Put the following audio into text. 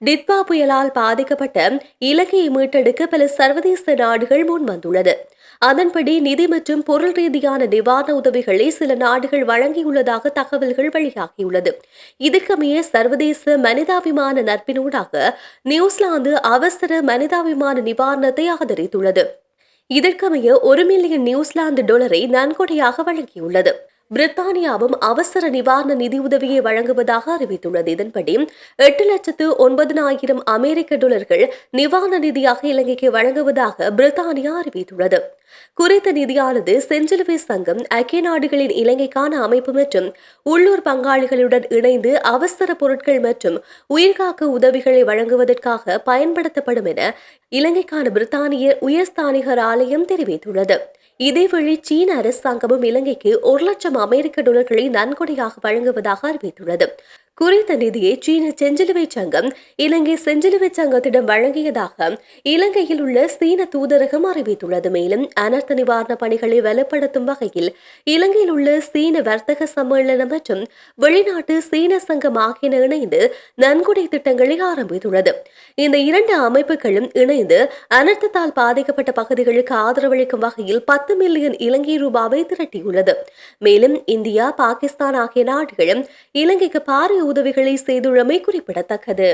டிட்வா புயலால் பாதிக்கப்பட்ட இலங்கையை மீட்டெடுக்க பல சர்வதேச நாடுகள் முன்வந்துள்ளது. அதன்படி நிதி மற்றும் பொருள் ரீதியான நிவாரண உதவிகளை சில நாடுகள் வழங்கியுள்ளதாக தகவல்கள் வெளியாகியுள்ளது. இதற்கமைய சர்வதேச மனிதாபிமான நட்பினூடாக நியூசிலாந்து அவசர மனிதாபிமான நிவாரணத்தை ஆதரித்துள்ளது. இதற்கமைய 1 மில்லியன் நியூசிலாந்து டாலரை நன்கொடையாக வழங்கியுள்ளது. பிரித்தானியாவும் அவசர நிவாரண நிதியுதவியை வழங்குவதாக அறிவித்துள்ளது. இதன்படி 8,09,000 அமெரிக்க டாலர்கள் நிவாரண நிதியாக இலங்கைக்கு வழங்குவதாக பிரித்தானியா அறிவித்துள்ளது. குறித்த நிதியானது செஞ்சிலுவை சங்கம், ஐக்கிய நாடுகளின் இலங்கைக்கான அமைப்பு மற்றும் உள்ளூர் பங்காளிகளுடன் இணைந்து அவசர பொருட்கள் மற்றும் உயிர்காக்க உதவிகளை வழங்குவதற்காக பயன்படுத்தப்படும் என இலங்கைக்கான பிரித்தானிய உயர்ஸ்தானிகர் ஆலயம் தெரிவித்துள்ளது. இதேவேளை சீன அரசாங்கமும் இலங்கைக்கு 1,00,000 அமெரிக்க டாலர்களை நன்கொடையாக வழங்குவதாக அறிவித்துள்ளது. குறித்த நிதியை சீன செஞ்சிலுவை சங்கம் இலங்கை செஞ்சிலுவை சங்கத்திடம் வழங்கியதாக இலங்கையில் உள்ள சீன தூதரகம் அறிவித்துள்ளது. மேலும் அனர்த்த நிவாரண பணிகளை வலுப்படுத்தும் வகையில் இலங்கையில் உள்ள சீன வர்த்தக சம்மேளனம் மற்றும் வெளிநாட்டு சீன சங்கம் ஆகியன இணைந்து நன்கொடை திட்டங்களை ஆரம்பித்துள்ளது. இந்த இரண்டு அமைப்புகளும் இணைந்து அனர்த்தத்தால் பாதிக்கப்பட்ட பகுதிகளுக்கு ஆதரவளிக்கும் வகையில் 10 மில்லியன் இலங்கை ரூபாவை திரட்டியுள்ளது. மேலும் இந்தியா, பாகிஸ்தான் ஆகிய நாடுகளும் இலங்கைக்கு பாரிய உதவிகளை செய்துள்ளமை குறிப்பிடத்தக்கது.